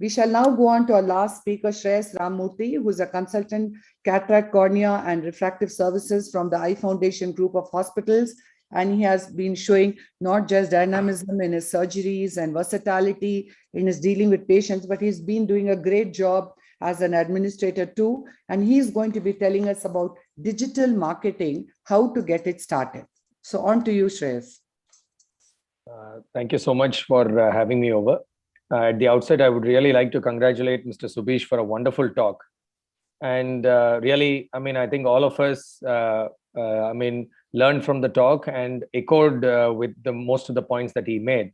We shall now go on to our last speaker, SHREYAS RAMAMURTHY, who is a consultant, cataract, cornea, and refractive services from the Eye Foundation group of hospitals. And he has been showing not just dynamism in his surgeries and versatility in his dealing with patients, but he's been doing a great job as an administrator too. And he's going to be telling us about digital marketing, how to get it started. So on to you, SHREYAS. Thank you so much for having me over. At the outset, I would really like to congratulate Mr. Subish for a wonderful talk. And really, I think all of us, learned from the talk and echoed with most of the points that he made.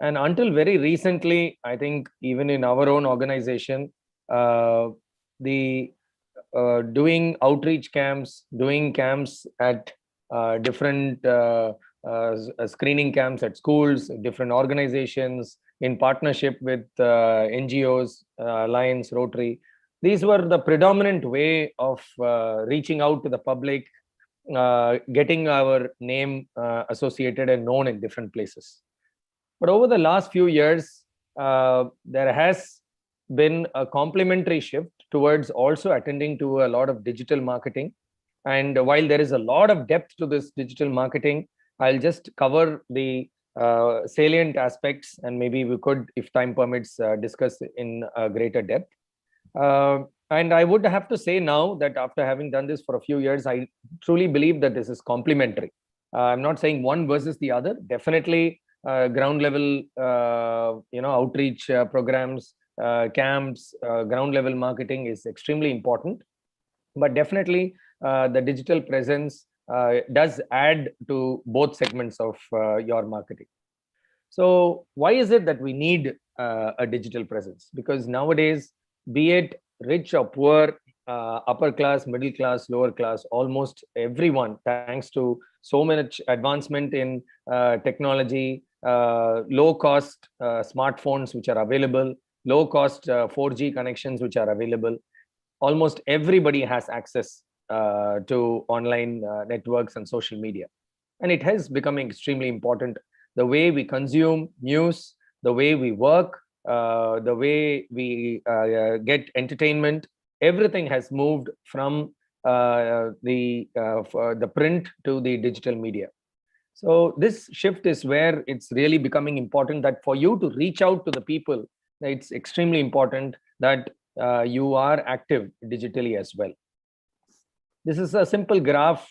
And until very recently, I think even in our own organization, doing outreach camps, doing camps at different screening camps at schools, different organizations, in partnership with NGOs, Alliance, Rotary. These were the predominant way of reaching out to the public, getting our name associated and known in different places. But over the last few years, there has been a complementary shift towards also attending to a lot of digital marketing. And while there is a lot of depth to this digital marketing, I'll just cover the salient aspects, and maybe we could, if time permits, discuss in greater depth. And I would have to say now that after having done this for a few years, I truly believe that this is complementary. I'm not saying one versus the other. Definitely ground level, outreach programs, camps, ground level marketing is extremely important. But definitely the digital presence does add to both segments of your marketing. So why is it that we need a digital presence? Because nowadays, be it rich or poor, upper class, middle class, lower class, almost everyone, thanks to so much advancement in technology, low cost smartphones which are available, low cost 4G connections which are available, almost everybody has access to online networks and social media. And it has become extremely important. The way we consume news, the way we work, the way we get entertainment, everything has moved from the print to the digital media. So this shift is where it's really becoming important that for you to reach out to the people, it's extremely important that you are active digitally as well. This is a simple graph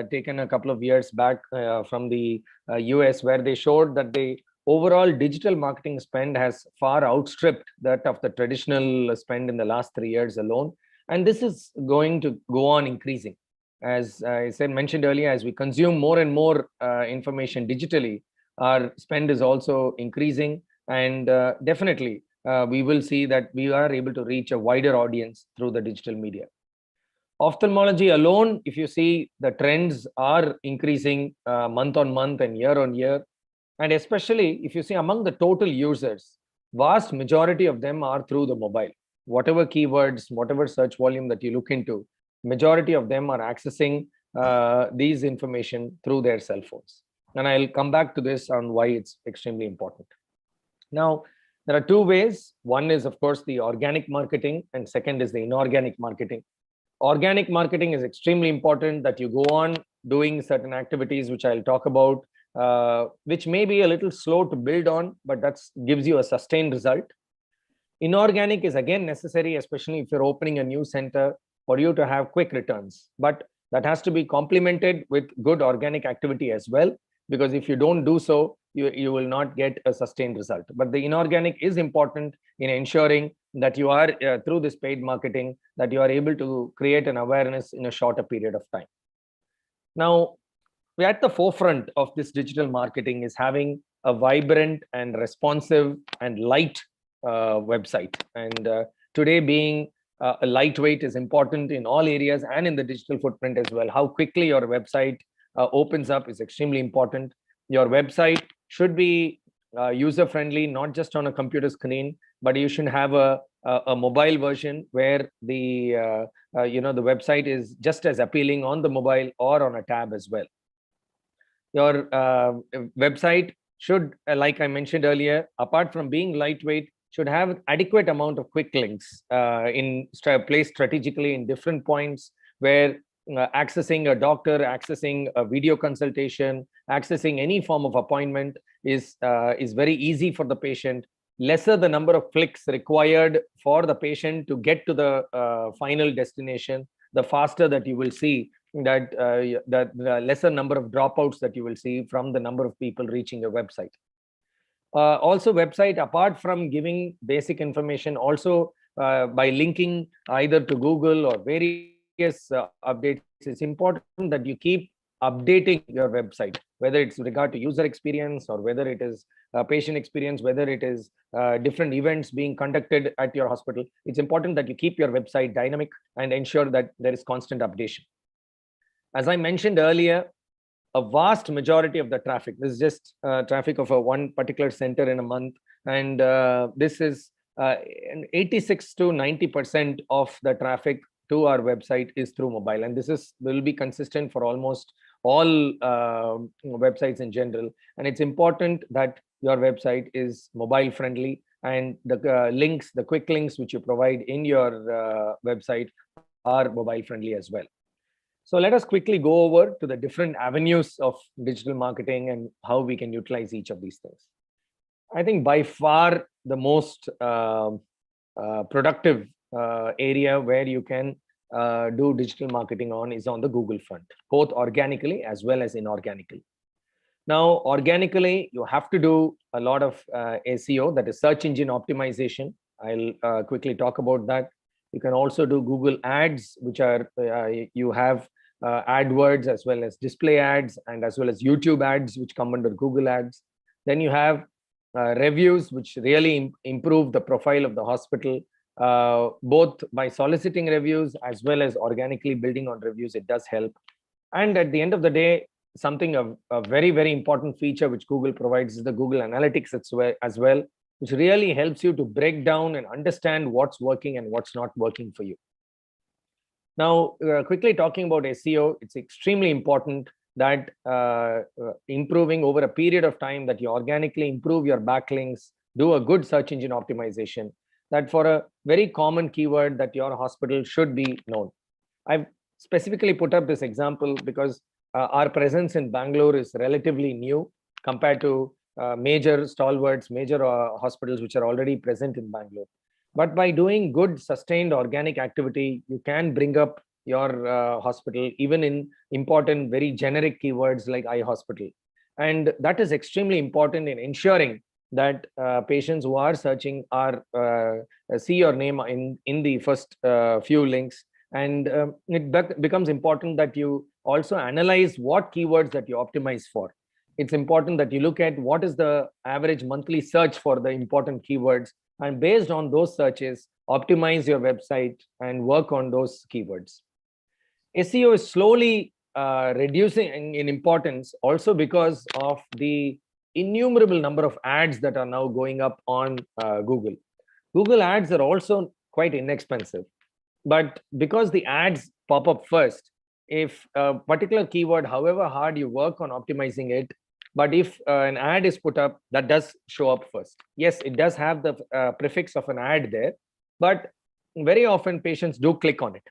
taken a couple of years back from the US, where they showed that the overall digital marketing spend has far outstripped that of the traditional spend in the last 3 years alone. And this is going to go on increasing. As I mentioned earlier, as we consume more and more information digitally, our spend is also increasing. And definitely, we will see that we are able to reach a wider audience through the digital media. Ophthalmology alone, if you see, the trends are increasing month on month and year on year. And especially if you see among the total users, vast majority of them are through the mobile. Whatever keywords, whatever search volume that you look into, majority of them are accessing these information through their cell phones. And I'll come back to this on why it's extremely important. Now, there are two ways. One is, of course, the organic marketing, and second is the inorganic marketing. Organic marketing is extremely important, that you go on doing certain activities, which I'll talk about, which may be a little slow to build on, but that gives you a sustained result. Inorganic is again necessary, especially if you're opening a new center, for you to have quick returns. But that has to be complemented with good organic activity as well, because if you don't do so, you will not get a sustained result. But the inorganic is important in ensuring that you are, through this paid marketing, that you are able to create an awareness in a shorter period of time. Now, we're at the forefront of this digital marketing is having a vibrant and responsive and light website. And today, being a lightweight is important in all areas and in the digital footprint as well. How quickly your website opens up is extremely important. Your website should be user-friendly, not just on a computer screen, but you should have a mobile version where the the website is just as appealing on the mobile or on a tab as well. Your website should, like I mentioned earlier, apart from being lightweight, should have adequate amount of quick links placed strategically in different points where accessing a doctor, accessing a video consultation, accessing any form of appointment is very easy for the patient. Lesser the number of clicks required for the patient to get to the final destination, the faster that you will see that the lesser number of dropouts that you will see from the number of people reaching your website. Also, website, apart from giving basic information, also by linking either to Google or various updates, it's important that you keep updating your website, whether it's regard to user experience or whether it is patient experience, whether it is different events being conducted at your hospital. It's important that you keep your website dynamic and ensure that there is constant updation. As I mentioned earlier, a vast majority of the traffic, this is just traffic of one particular center in a month, and this is 86 to 90% of the traffic to our website is through mobile, and this will be consistent for almost all websites in general. And it's important that your website is mobile friendly, and the links, the quick links which you provide in your website are mobile friendly as well. So let us quickly go over to the different avenues of digital marketing and how we can utilize each of these things. I think by far the most productive area where you can do digital marketing on is on the Google front, both organically as well as inorganically. Now, organically, you have to do a lot of SEO, that is search engine optimization. I'll quickly talk about that. You can also do Google ads, which are you have AdWords as well as display ads, and as well as YouTube ads, which come under Google ads. Then you have reviews, which really improve the profile of the hospital, both by soliciting reviews as well as organically building on reviews. It does help. And at the end of the day, something a very, very important feature which Google provides is the Google Analytics as well, which really helps you to break down and understand what's working and what's not working for you. Now, quickly talking about SEO, it's extremely important that improving over a period of time, that you organically improve your backlinks, do a good search engine optimization, that for a very common keyword that your hospital should be known. I've specifically put up this example because our presence in Bangalore is relatively new compared to major stalwarts, major hospitals which are already present in Bangalore. But by doing good, sustained organic activity, you can bring up your hospital even in important, very generic keywords like eye hospital. And that is extremely important in ensuring that patients who are searching are see your name in the first few links. And it becomes important that you also analyze what keywords that you optimize for. It's important that you look at what is the average monthly search for the important keywords, and based on those searches, optimize your website and work on those keywords. SEO is slowly reducing in importance also because of the innumerable number of ads that are now going up on Google. Google ads are also quite inexpensive, but because the ads pop up first, if a particular keyword, however hard you work on optimizing it, but if an ad is put up, that does show up first. Yes, it does have the prefix of an ad there, but very often patients do click on it.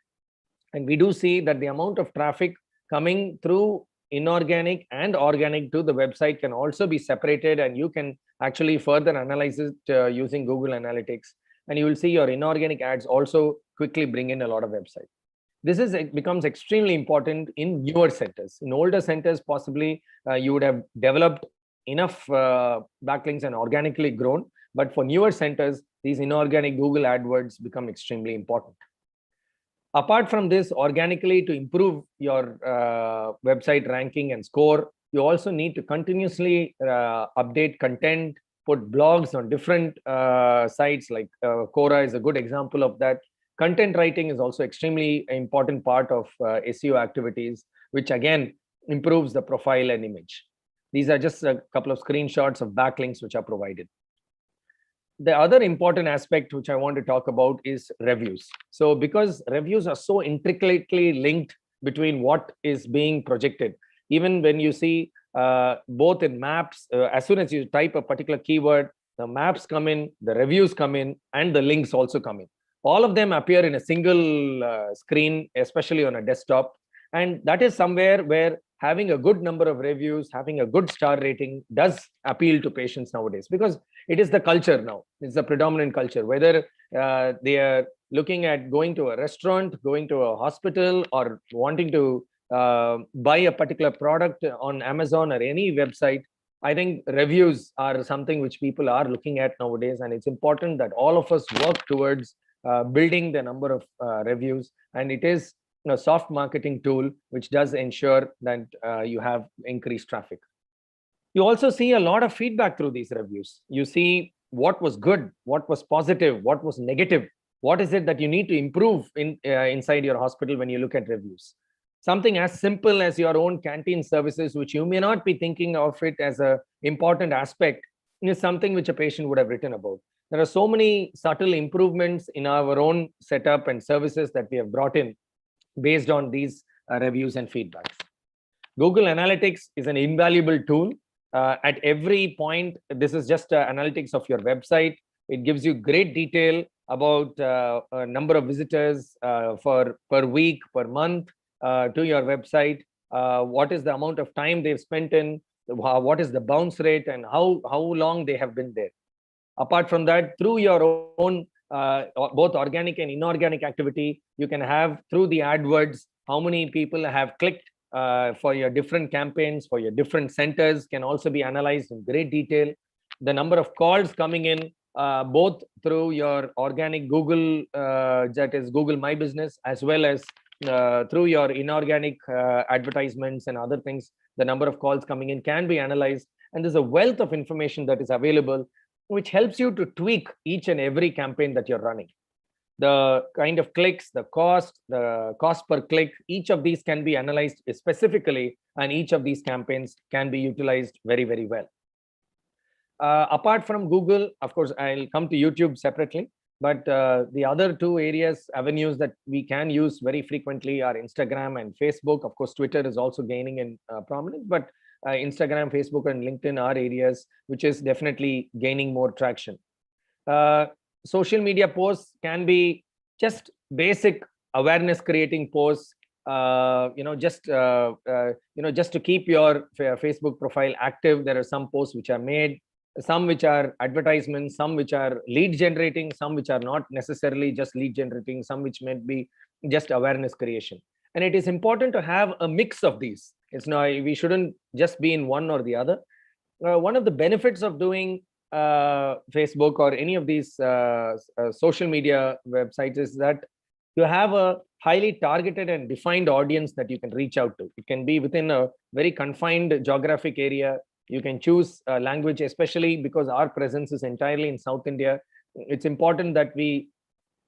And we do see that the amount of traffic coming through inorganic and organic to the website can also be separated, and you can actually further analyze it using Google Analytics. And you will see your inorganic ads also quickly bring in a lot of websites. It becomes extremely important in newer centers. In older centers, possibly you would have developed enough backlinks and organically grown. But for newer centers, these inorganic Google AdWords become extremely important. Apart from this, organically, to improve your website ranking and score, you also need to continuously update content, put blogs on different sites, like Quora is a good example of that. Content writing is also extremely important part of SEO activities, which again improves the profile and image. These are just a couple of screenshots of backlinks which are provided. The other important aspect which I want to talk about is reviews. So because reviews are so intricately linked between what is being projected, even when you see both in maps, as soon as you type a particular keyword, the maps come in, the reviews come in, and the links also come in. All of them appear in a single screen, especially on a desktop. And that is somewhere where having a good number of reviews, having a good star rating does appeal to patients nowadays, because it is the culture now. It's the predominant culture, whether they are looking at going to a restaurant, going to a hospital, or wanting to buy a particular product on Amazon or any website. I think reviews are something which people are looking at nowadays, and it's important that all of us work towards building the number of reviews. And it is a soft marketing tool which does ensure that you have increased traffic. You also see a lot of feedback through these reviews. You see what was good, what was positive, what was negative, what is it that you need to improve inside your hospital when you look at reviews. Something as simple as your own canteen services, which you may not be thinking of it as an important aspect, is something which a patient would have written about. There are so many subtle improvements in our own setup and services that we have brought in based on these reviews and feedbacks. Google Analytics is an invaluable tool. At every point, this is just analytics of your website. It gives you great detail about a number of visitors per week, per month to your website. What is the amount of time they've spent in, what is the bounce rate, and how long they have been there. Apart from that, through your own both organic and inorganic activity, you can have through the AdWords how many people have clicked for your different campaigns, for your different centers, can also be analyzed in great detail. The number of calls coming in, both through your organic Google, that is Google My Business, as well as through your inorganic advertisements and other things, the number of calls coming in can be analyzed. And there's a wealth of information that is available, which helps you to tweak each and every campaign that you're running. The kind of clicks, the cost per click, each of these can be analyzed specifically, and each of these campaigns can be utilized very, very well. Apart from Google, of course, I'll come to YouTube separately, but the other two avenues that we can use very frequently are Instagram and Facebook. Of course, Twitter is also gaining in prominence, but Instagram, Facebook, and LinkedIn are areas which is definitely gaining more traction. Social media posts can be just basic awareness creating posts, just to keep your Facebook profile active. There are some posts which are made, some which are advertisements, some which are lead generating, some which are not necessarily just lead generating, some which may be just awareness creation. And it is important to have a mix of these. We shouldn't just be in one or the other. One of the benefits of doing Facebook or any of these social media websites is that you have a highly targeted and defined audience that you can reach out to. It can be within a very confined geographic area. You can choose a language, especially because our presence is entirely in South India. It's important that we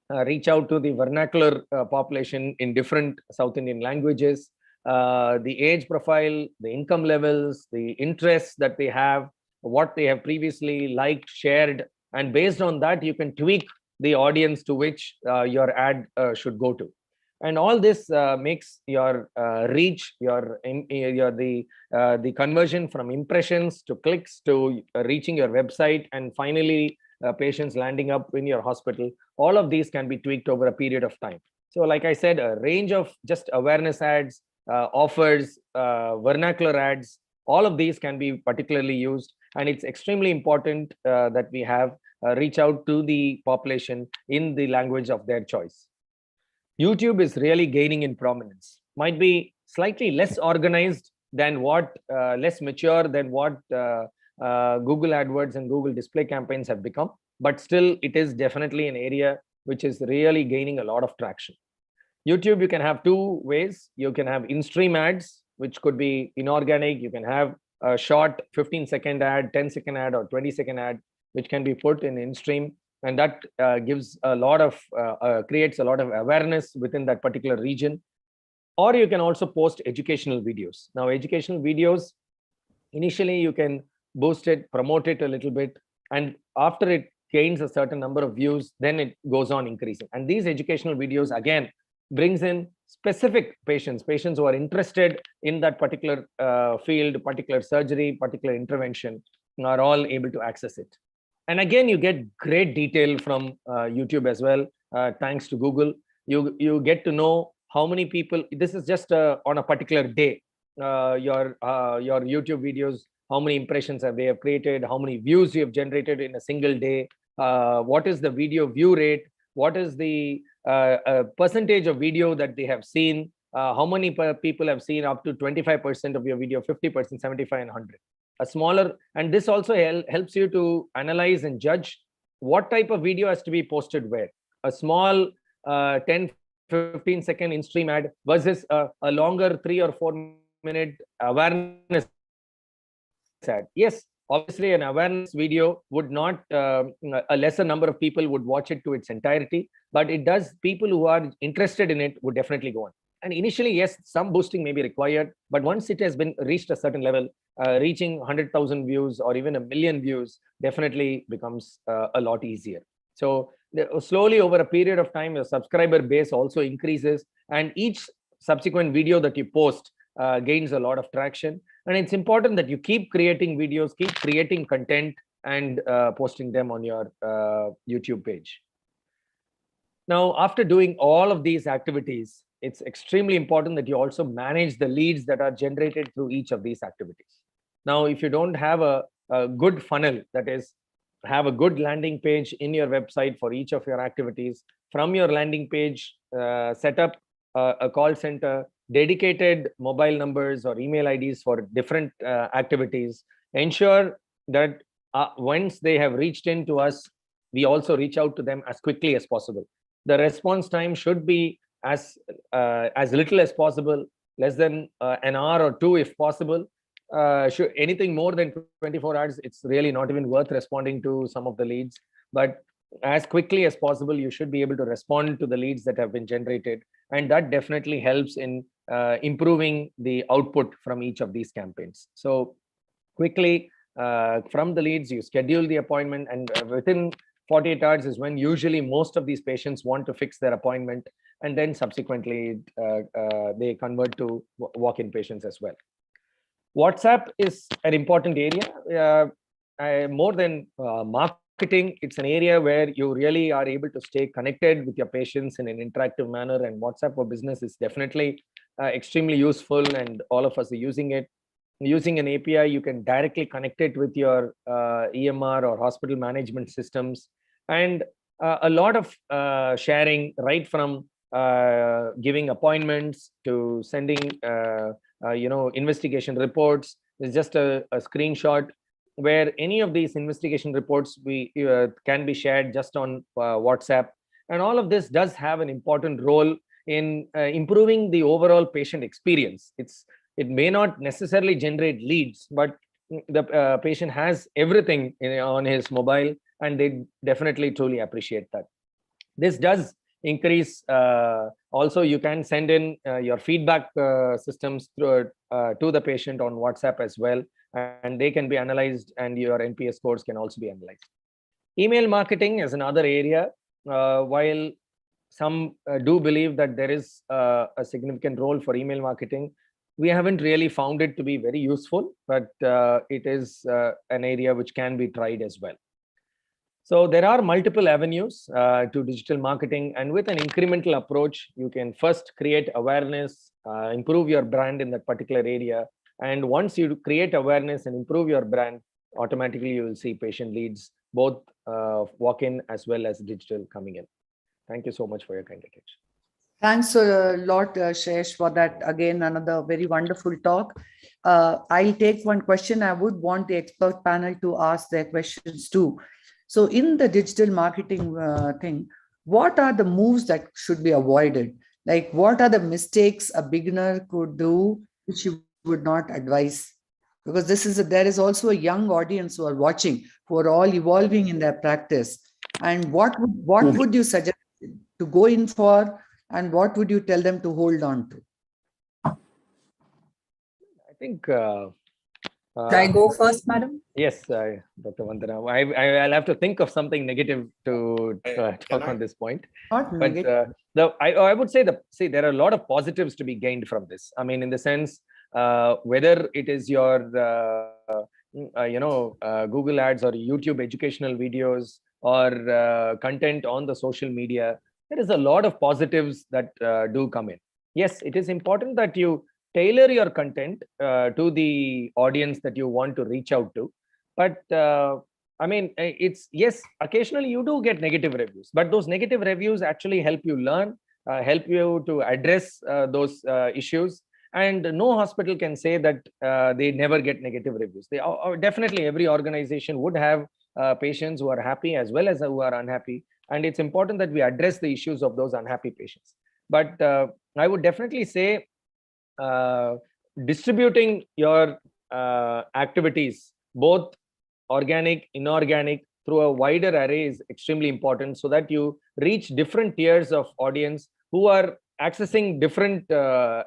reach out to the vernacular population in different South Indian languages. The age profile, the income levels, the interests that they have, what they have previously liked, shared, and based on that, you can tweak the audience to which your ad should go to. And all this makes your reach, the conversion from impressions to clicks to reaching your website, and finally patients landing up in your hospital. All of these can be tweaked over a period of time. So like I said, a range of just awareness ads, offers, vernacular ads, all of these can be particularly used. And it's extremely important that we have reach out to the population in the language of their choice. YouTube is really gaining in prominence. Might be slightly less organized than less mature than what Google AdWords and Google display campaigns have become, but still it is definitely an area which is really gaining a lot of traction. YouTube, you can have two ways. You can have in-stream ads, which could be inorganic. You can have a short 15-second ad, 10-second ad, or 20-second ad, which can be put in stream, and that gives a lot of creates a lot of awareness within that particular region. Or you can also post educational videos. Now, educational videos, initially you can boost it, promote it a little bit, and after it gains a certain number of views, then it goes on increasing. And these educational videos again brings in specific patients who are interested in that particular field, particular surgery, particular intervention, are all able to access it. And again, you get great detail from YouTube as well. Thanks to Google, you get to know how many people. This is just on a particular day. Your YouTube videos, how many impressions they have created, how many views you have generated in a single day. What is the video view rate? What is the percentage of video that they have seen? How many people have seen up to 25% of your video, 50%, 75, and 100. A smaller, and this also helps you to analyze and judge what type of video has to be posted where. A small 10-15-second in-stream ad versus a longer 3 or 4 minute awareness ad. Yes, obviously an awareness video would not, a lesser number of people would watch it to its entirety, but it does, people who are interested in it would definitely go on. And initially, yes, some boosting may be required, but once it has been reached a certain level, reaching 100,000 views or even 1 million views definitely becomes a lot easier. So slowly over a period of time, your subscriber base also increases, and each subsequent video that you post gains a lot of traction. And it's important that you keep creating videos, keep creating content, and posting them on your YouTube page. Now, after doing all of these activities, it's extremely important that you also manage the leads that are generated through each of these activities. Now, if you don't have a good funnel, that is, have a good landing page in your website for each of your activities, from your landing page, set up a call center, dedicated mobile numbers or email IDs for different activities. Ensure that once they have reached in to us, we also reach out to them as quickly as possible. The response time should be as little as possible, less than an hour or two if possible. Anything more than 24 hours, it's really not even worth responding to some of the leads. But as quickly as possible, you should be able to respond to the leads that have been generated. And that definitely helps in improving the output from each of these campaigns. So quickly from the leads, you schedule the appointment, and within 48 hours is when usually most of these patients want to fix their appointment, and then subsequently they convert to walk-in patients as well. WhatsApp is an important area. More than marketing, it's an area where you really are able to stay connected with your patients in an interactive manner, and WhatsApp for Business is definitely extremely useful, and all of us are using it. Using an API, you can directly connect it with your EMR or hospital management systems, and a lot of sharing, right from giving appointments to sending investigation reports. Is just a screenshot where any of these investigation reports can be shared just on WhatsApp. And all of this does have an important role in improving the overall patient experience. It may not necessarily generate leads, but the patient has everything on his mobile, and they definitely truly appreciate that. This does increase. Also, you can send in your feedback systems to the patient on WhatsApp as well, and they can be analyzed, and your NPS scores can also be analyzed. Email marketing is another area. While some do believe that there is a significant role for email marketing, we haven't really found it to be very useful, but it is an area which can be tried as well. So there are multiple avenues to digital marketing, and with an incremental approach, you can first create awareness, improve your brand in that particular area. And once you create awareness and improve your brand, automatically you will see patient leads, both walk-in as well as digital, coming in. Thank you so much for your kind attention. Thanks a lot, Shreyash, for that. Again, another very wonderful talk. I'll take one question. I would want the expert panel to ask their questions too. So in the digital marketing thing, what are the moves that should be avoided? Like, what are the mistakes a beginner could do, which you would not advise? Because there is also a young audience who are watching, who are all evolving in their practice. And what would you suggest to go in for, and what would you tell them to hold on to? I think. Should I go first, madam? Yes, Dr. Vandana. I'll have to think of something negative to talk on this point. Not negative. I would say there are a lot of positives to be gained from this. I mean, in the sense, whether it is your Google ads or YouTube educational videos or content on the social media, there is a lot of positives that do come in. Yes, it is important that you tailor your content to the audience that you want to reach out to. But yes, occasionally you do get negative reviews, but those negative reviews actually help you learn, help you to address those issues. And no hospital can say that they never get negative reviews. They definitely, every organization would have patients who are happy as well as who are unhappy. And it's important that we address the issues of those unhappy patients. But I would definitely say distributing your activities, both organic, inorganic, through a wider array is extremely important, so that you reach different tiers of audience who are accessing different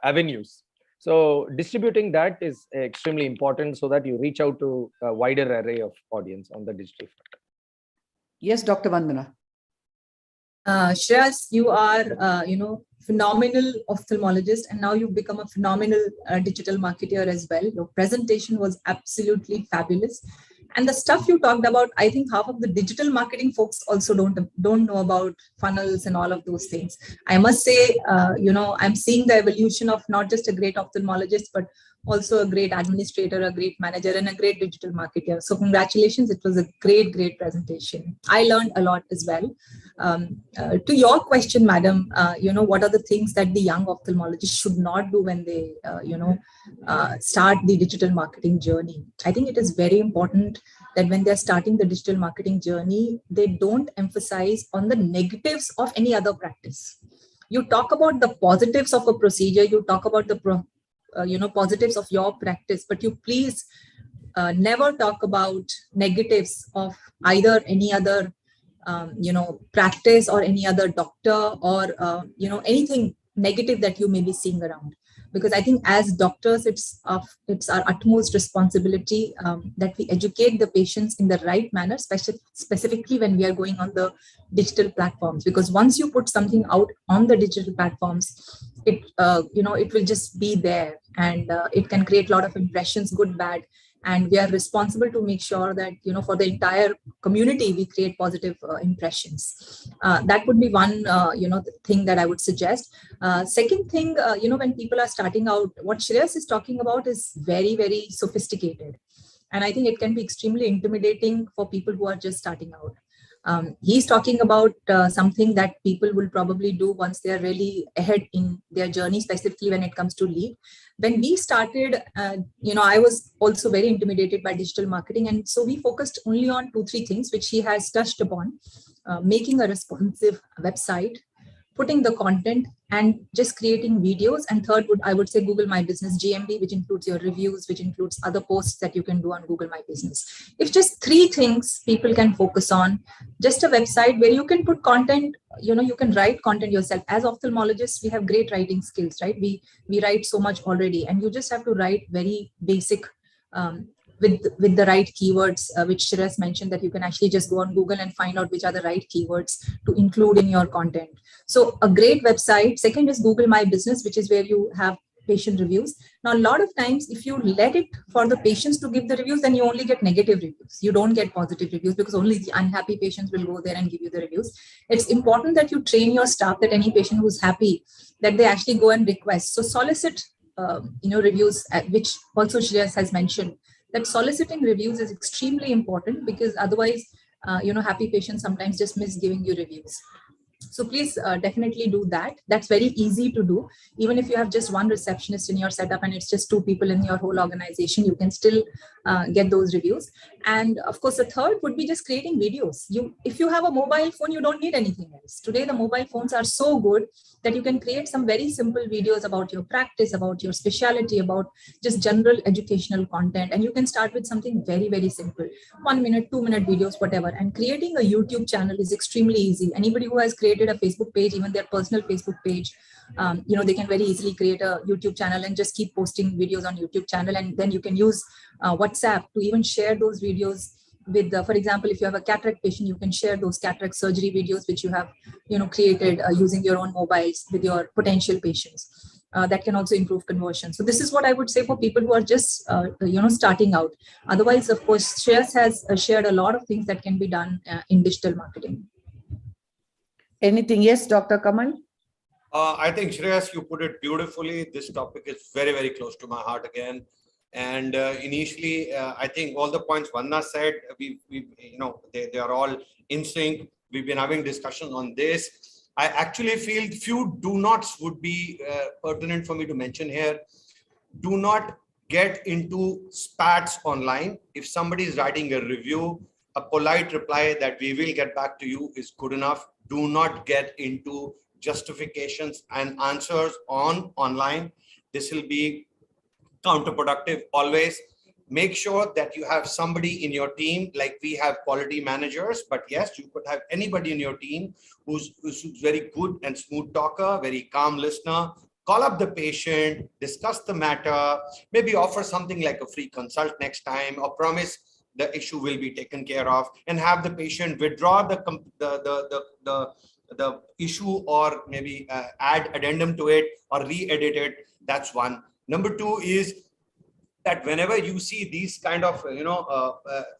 avenues. So distributing that is extremely important, so that you reach out to a wider array of audience on the digital front. Yes, Dr. Vandana. Shreyas, you are, phenomenal ophthalmologist, and now you've become a phenomenal digital marketer as well. Your presentation was absolutely fabulous. And the stuff you talked about, I think half of the digital marketing folks also don't know about funnels and all of those things. I must say, I'm seeing the evolution of not just a great ophthalmologist, but also a great administrator, a great manager, and a great digital marketer. So congratulations. It was a great presentation. I learned a lot as well. To your question, madam, what are the things that the young ophthalmologist should not do when they, start the digital marketing journey? I think it is very important that when they're starting the digital marketing journey, they don't emphasize on the negatives of any other practice. You talk about the positives of a procedure, you talk about the positives of your practice, but you please never talk about negatives of either any other practice or any other doctor or anything negative that you may be seeing around. Because I think as doctors, it's our utmost responsibility that we educate the patients in the right manner, specifically when we are going on the digital platforms. Because once you put something out on the digital platforms, it will just be there, and it can create a lot of impressions, good, bad. And we are responsible to make sure that, for the entire community, we create positive impressions. That would be one, thing that I would suggest. Second thing, when people are starting out, what Shreyas is talking about is very, very sophisticated. And I think it can be extremely intimidating for people who are just starting out. He's talking about something that people will probably do once they are really ahead in their journey, specifically when it comes to lead. When we started, I was also very intimidated by digital marketing. And so we focused only on 2-3 things, which he has touched upon: making a responsive website, putting the content, and just creating videos. And third I would say Google My Business GMB, which includes your reviews, which includes other posts that you can do on Google My Business. If just 3 things people can focus on, just a website where you can put content, you can write content yourself. As ophthalmologists, we have great writing skills, right? We write so much already, and you just have to write very basic, with the right keywords, which Shreyas mentioned, that you can actually just go on Google and find out which are the right keywords to include in your content. So a great website. Second is Google My Business, which is where you have patient reviews. Now, a lot of times, if you let it for the patients to give the reviews, then you only get negative reviews. You don't get positive reviews, because only the unhappy patients will go there and give you the reviews. It's important that you train your staff that any patient who's happy, that they actually go and request. So solicit, reviews, which also Shreyas has mentioned, that soliciting reviews is extremely important, because otherwise, happy patients sometimes just miss giving you reviews. So please definitely do that. That's very easy to do. Even if you have just one receptionist in your setup and it's just 2 people in your whole organization, you can still get those reviews. And of course, the third would be just creating videos. If you have a mobile phone, you don't need anything else. Today, the mobile phones are so good that you can create some very simple videos about your practice, about your specialty, about just general educational content. And you can start with something very, very simple, 1 minute, 2 minute videos, whatever. And creating a YouTube channel is extremely easy. Anybody who has created a Facebook page, even their personal Facebook page, they can very easily create a YouTube channel and just keep posting videos on YouTube channel. And then you can use WhatsApp to even share those videos with, for example, if you have a cataract patient, you can share those cataract surgery videos, which you have, created using your own mobiles with your potential patients. that can also improve conversion. So this is what I would say for people who are just starting out. Otherwise, of course, Shreyas has shared a lot of things that can be done in digital marketing. Anything? Yes, Dr. Kamal? I think, Shreyas, you put it beautifully. This topic is very, very close to my heart again. And initially, I think all the points Vanna said, they are all in sync. We've been having discussions on this. I actually feel few do nots would be pertinent for me to mention here. Do not get into spats online. If somebody is writing a review, a polite reply that we will get back to you is good enough. Do not get into justifications and answers online. This will be counterproductive. Always make sure that you have somebody in your team, like we have quality managers, but yes, you could have anybody in your team who's very good and smooth talker, very calm listener. Call up the patient, discuss the matter, maybe offer something like a free consult next time, or promise the issue will be taken care of, and have the patient withdraw the issue, or maybe add addendum to it or re-edit it. That's one. Number two is that whenever you see these kind of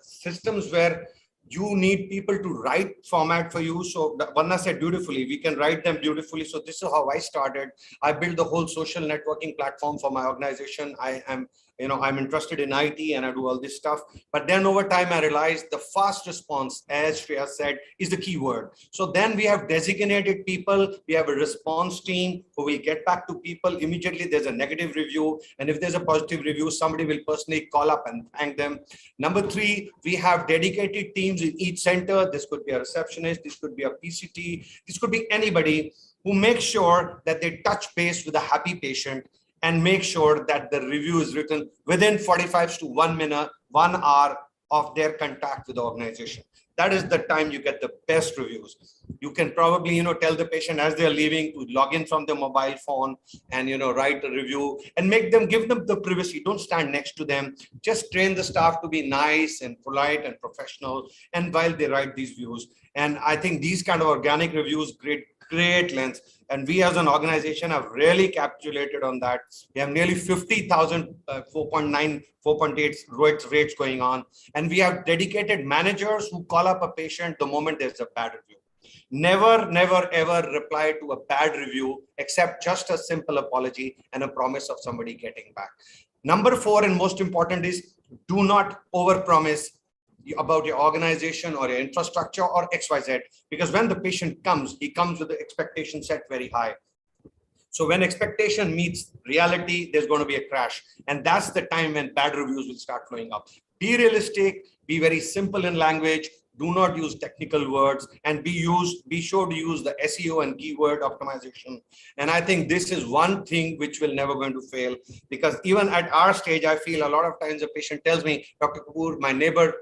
systems where you need people to write format for you. So Vanna said beautifully, we can write them beautifully. So this is how I started. I built the whole social networking platform for my organization. I'm interested in IT and I do all this stuff. But then over time, I realized the fast response, as Shreya said, is the key word. So then we have designated people. We have a response team who will get back to people immediately. There's a negative review. And if there's a positive review, somebody will personally call up and thank them. Number three, we have dedicated teams in each center. This could be a receptionist. This could be a PCT. This could be anybody who makes sure that they touch base with a happy patient and make sure that the review is written within 45 to 1 minute, 1 hour of their contact with the organization. That is the time you get the best reviews. You can probably, tell the patient as they're leaving to log in from their mobile phone and, write a review and give them the privacy. Don't stand next to them. Just train the staff to be nice and polite and professional. And while they write these views, and I think these kind of organic reviews create length. And we as an organization have really capitulated on that. We have nearly 50,000 4.9, 4.8 rates going on. And we have dedicated managers who call up a patient the moment there's a bad review. Never, never, ever reply to a bad review except just a simple apology and a promise of somebody getting back. Number 4 and most important is do not overpromise about your organization or your infrastructure or XYZ, because when the patient comes, he comes with the expectation set very high. So when expectation meets reality, there's going to be a crash. And that's the time when bad reviews will start flowing up. Be realistic, be very simple in language, do not use technical words, and be sure to use the SEO and keyword optimization. And I think this is one thing which will never going to fail, because even at our stage, I feel a lot of times a patient tells me, Dr. Kapoor, my neighbor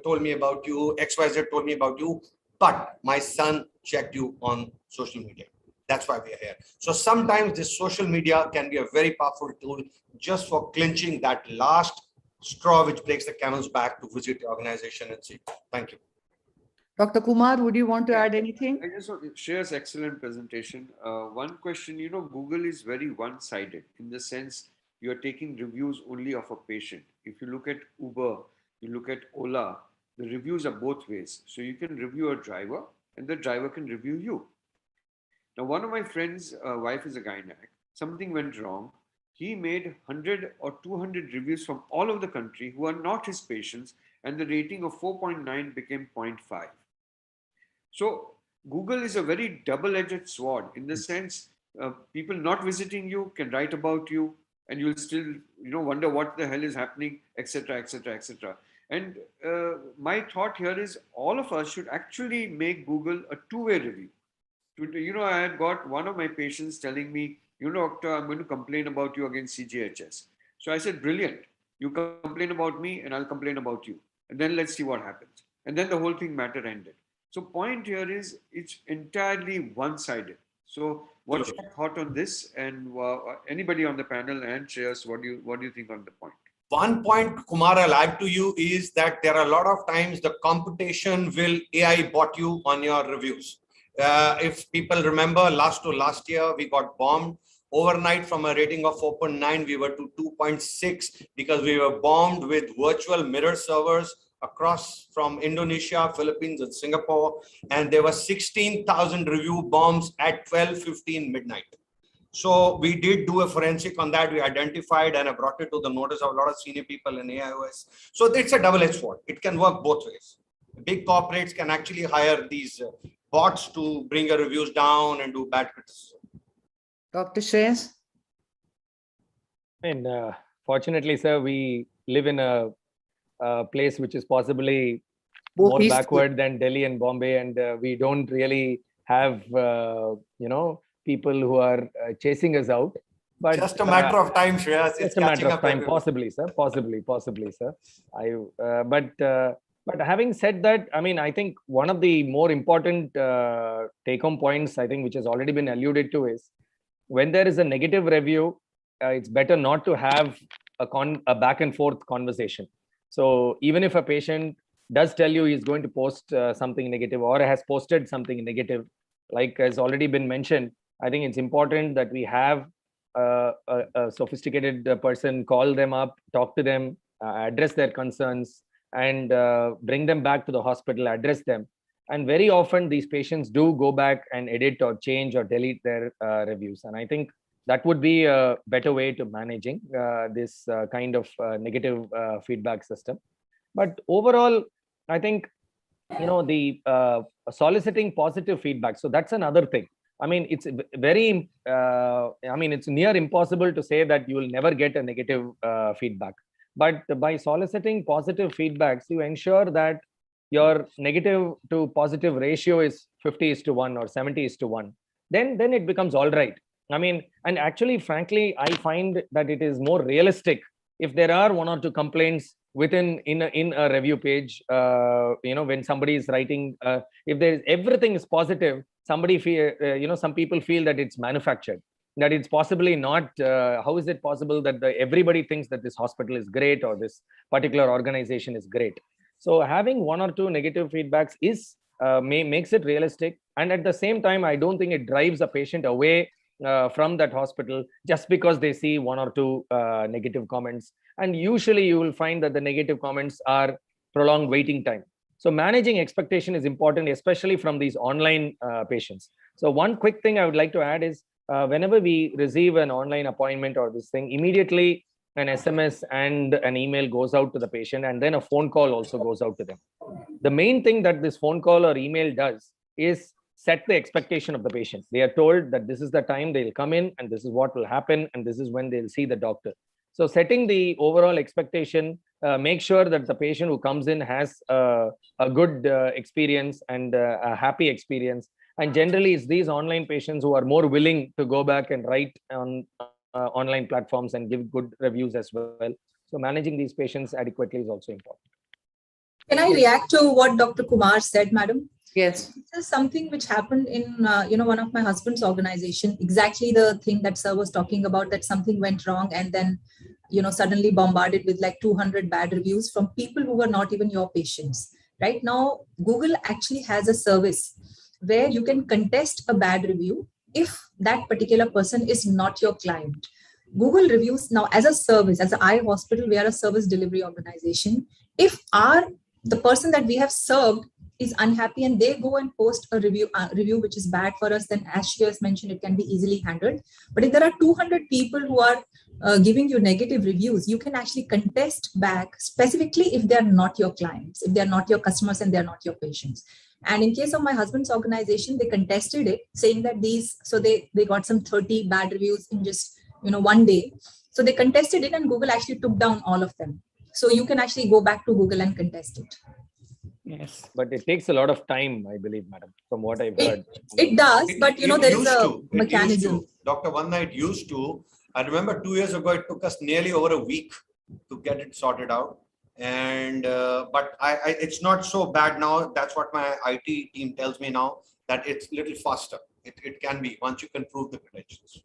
told me about you, XYZ told me about you, but my son checked you on social media. That's why we are here. So sometimes this social media can be a very powerful tool just for clinching that last straw which breaks the camel's back to visit the organization and see. Thank you. Dr. Kumar, would you want to add anything? I just want to share an excellent presentation. One question, Google is very one-sided in the sense you are taking reviews only of a patient. If you look at Uber, you look at Ola, the reviews are both ways. So you can review a driver and the driver can review you. Now, one of my friends' wife is a gynec. Something went wrong. He made 100 or 200 reviews from all over the country who are not his patients, and the rating of 4.9 became 0.5. So Google is a very double-edged sword in the sense people not visiting you can write about you, and you'll still wonder what the hell is happening, etc., etc., etc. And my thought here is all of us should actually make Google a two-way review. I had got one of my patients telling me, doctor, I'm going to complain about you against CGHS. So I said, brilliant. You complain about me and I'll complain about you. And then let's see what happens. And then the whole matter ended. So point here is it's entirely one-sided. So what's your thought on this? And anybody on the panel and Shreyas, what do you think on the point? One point, Kumar, I'll add to you is that there are a lot of times the competition will AI bot you on your reviews. If people remember last year, we got bombed Overnight, from a rating of 4.9, we were to 2.6 because we were bombed with virtual mirror servers across from Indonesia, Philippines, and Singapore. And there were 16,000 review bombs at 12:15 midnight. So we did do a forensic on that. We identified and I brought it to the notice of a lot of senior people in AIOS. So it's a double-edged sword. It can work both ways. Big corporates can actually hire these bots to bring your reviews down and do bad criticism. Dr. Shreyas? And fortunately, sir, we live in a place which is possibly more peaceful. backward than Delhi and Bombay, and we don't really have people who are chasing us out. But just a matter of time, Shreyas. It's a matter of time, possibly, sir. Possibly, sir. But having said that, I mean, I think one of the more important take-home points, I think, which has already been alluded to, is when there is a negative review, it's better not to have a back and forth conversation. So even if a patient does tell you he's going to post something negative or has posted something negative, like has already been mentioned, I think it's important that we have a sophisticated person call them up, talk to them, address their concerns, and bring them back to the hospital, address them. And very often these patients do go back and edit or change or delete their reviews. And I think that would be a better way to managing this kind of negative feedback system. But overall, I think, the soliciting positive feedback. So that's another thing. I mean, it's very, it's near impossible to say that you will never get a negative feedback. But by soliciting positive feedbacks, you ensure that your negative to positive ratio is 50:1 or 70:1. Then it becomes all right. I mean, and actually, frankly, I find that it is more realistic if there are one or two complaints in a review page. When somebody is writing, if everything is positive, some people feel that it's manufactured, that it's possibly not. How is it possible that everybody thinks that this hospital is great or this particular organization is great? So having one or two negative feedbacks makes it realistic, and at the same time, I don't think it drives a patient away from that hospital just because they see one or two negative comments. And usually you will find that the negative comments are prolonged waiting time. So managing expectation is important, especially from these online patients. So one quick thing I would like to add is whenever we receive an online appointment or this thing, immediately an SMS and an email goes out to the patient, and then a phone call also goes out to them. The main thing that this phone call or email does is set the expectation of the patient. They are told that this is the time they'll come in and this is what will happen and this is when they'll see the doctor. So setting the overall expectation, make sure that the patient who comes in has a good experience and a happy experience. And generally, it's these online patients who are more willing to go back and write on online platforms and give good reviews as well. So managing these patients adequately is also important. Can I react to what Dr. Kumar said, madam? Yes. This is something which happened in, one of my husband's organization. Exactly the thing that sir was talking about, that something went wrong and then, suddenly bombarded with like 200 bad reviews from people who were not even your patients. Right now, Google actually has a service where you can contest a bad review if that particular person is not your client. Google reviews now as a service, as an eye hospital, we are a service delivery organization. If the person that we have served is unhappy and they go and post a review which is bad for us, then as she has mentioned, it can be easily handled. But if there are 200 people who are giving you negative reviews, you can actually contest back, specifically if they are not your clients, if they are not your customers and they are not your patients. And in case of my husband's organization, they contested it, saying that they got some 30 bad reviews in just one day. So they contested it and Google actually took down all of them. So you can actually go back to Google and contest it. Yes. But it takes a lot of time, I believe, madam, from what I've heard. It does, but there is a mechanism. Dr. Vanna, it used to. I remember 2 years ago, it took us nearly over a week to get it sorted out. And but it's not so bad now. That's what my IT team tells me now, that it's a little faster. It can be once you can prove the credentials.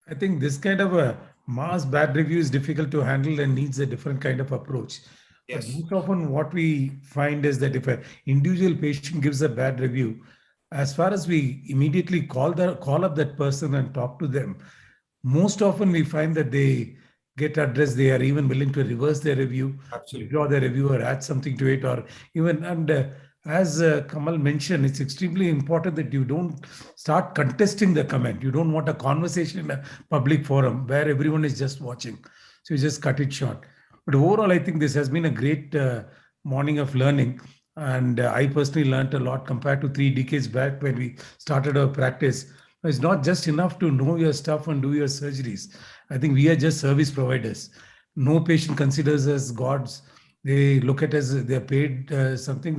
I think this kind of a mass bad review is difficult to handle and needs a different kind of approach. Yes. But most often what we find is that if an individual patient gives a bad review, as far as we immediately call up that person and talk to them, most often we find that they get addressed. They are even willing to reverse their review, Absolutely. withdraw their review or add something to it, or even, and as Kamal mentioned, it's extremely important that you don't start contesting the comment. You don't want a conversation in a public forum where everyone is just watching. So you just cut it short. But overall, I think this has been a great morning of learning. And I personally learned a lot compared to 3 decades back when we started our practice. It's not just enough to know your stuff and do your surgeries. I think we are just service providers. No patient considers us gods. They look at us, they're paid something,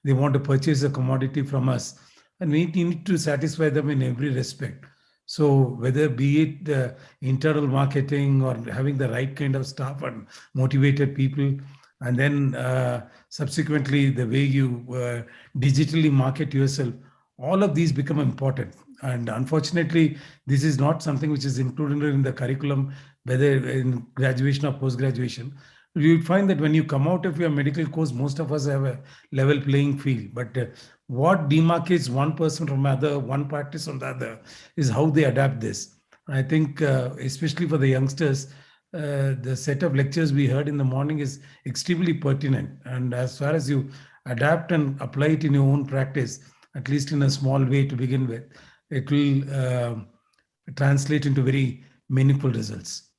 they want to purchase a commodity from us. And we need to satisfy them in every respect. So whether be it internal marketing or having the right kind of staff and motivated people, and then subsequently the way you digitally market yourself, all of these become important. And unfortunately, this is not something which is included in the curriculum, whether in graduation or post-graduation. You would find that when you come out of your medical course, most of us have a level playing field. But what demarcates one person from other, one practice from the other, is how they adapt this. I think, especially for the youngsters, the set of lectures we heard in the morning is extremely pertinent. And as far as you adapt and apply it in your own practice, at least in a small way to begin with, it will translate into very meaningful results.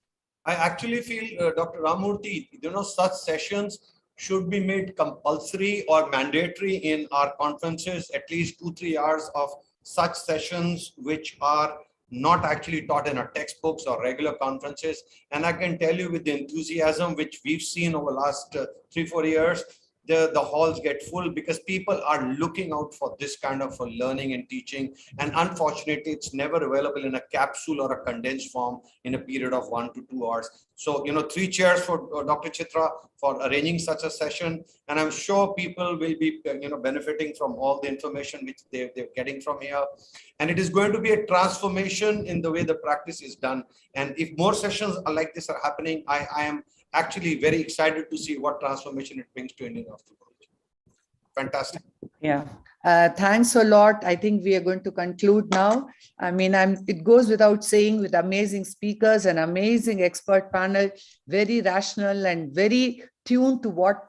I actually feel, Dr. Ramamurthy, such sessions should be made compulsory or mandatory in our conferences, at least 2-3 hours of such sessions, which are not actually taught in our textbooks or regular conferences. And I can tell you with the enthusiasm which we've seen over the last 3-4 years, the halls get full because people are looking out for this kind of learning and teaching. And unfortunately, it's never available in a capsule or a condensed form in a period of 1 to 2 hours. So, 3 cheers for Dr. Chitra for arranging such a session. And I'm sure people will be, benefiting from all the information which they're getting from here. And it is going to be a transformation in the way the practice is done. And if more sessions like this are happening, I am actually very excited to see what transformation it brings to Indian ophthalmology. Fantastic. Yeah. Thanks a lot. I think we are going to conclude now. I mean, it goes without saying, with amazing speakers and amazing expert panel, very rational and very tuned to what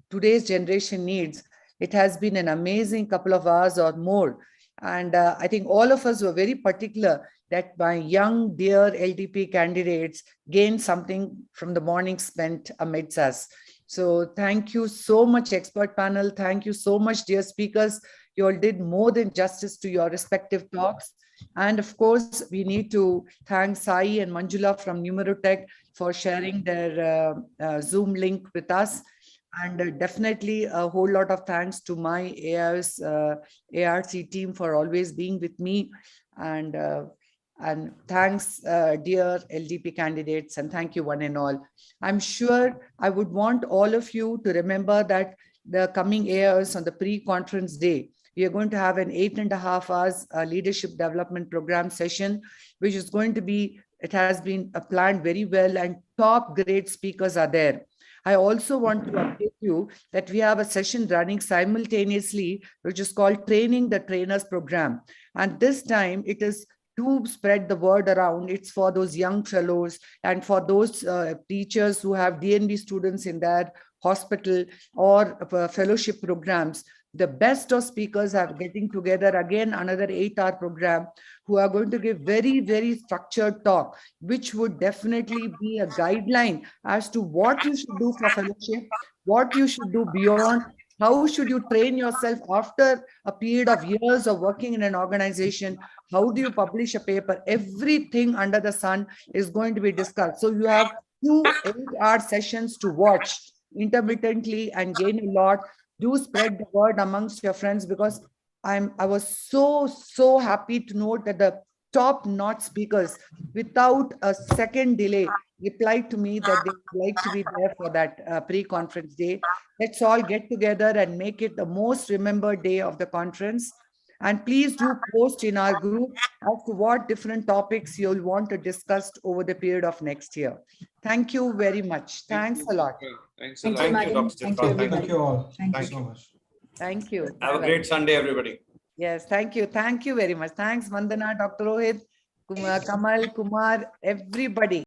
today's generation needs. It has been an amazing couple of hours or more. And I think all of us were very particular that my young, dear LDP candidates gain something from the morning spent amidst us. So thank you so much, expert panel. Thank you so much, dear speakers. You all did more than justice to your respective talks. And of course, we need to thank Sai and Manjula from Numerotech for sharing their Zoom link with us. And definitely a whole lot of thanks to my AIOS ARC team for always being with me. And thanks, dear LDP candidates, and thank you one and all. I'm sure I would want all of you to remember that the coming AIOS on the pre-conference day, we are going to have an 8.5 hours leadership development program session, which is going to be, it has been planned very well, and top great speakers are there. I also want to update you that we have a session running simultaneously, which is called Training the Trainers Program. And this time it is to spread the word around. It's for those young fellows and for those teachers who have DNB students in their hospital or fellowship programs. The best of speakers are getting together again, another 8-hour program, who are going to give very, very structured talk, which would definitely be a guideline as to what you should do for fellowship, what you should do beyond, how should you train yourself after a period of years of working in an organization, how do you publish a paper, everything under the sun is going to be discussed. So you have 2 8-hour sessions to watch intermittently and gain a lot. Do spread the word amongst your friends, because I was so happy to note that the top-notch speakers, without a second delay, replied to me that they would like to be there for that pre-conference day. Let's all get together and make it the most remembered day of the conference. And please do post in our group as to what different topics you'll want to discuss over the period of next year. Thank you very much. Thanks a lot. Thanks a lot. Thank you, Dr. Chitra. Thank you Thank you all. Thank Thank you you so much. Thank you. Have a great Sunday, everybody. Yes, thank you. Thank you very much. Thanks, Vandana, Dr. Rohit, Kamal, Kumar, everybody.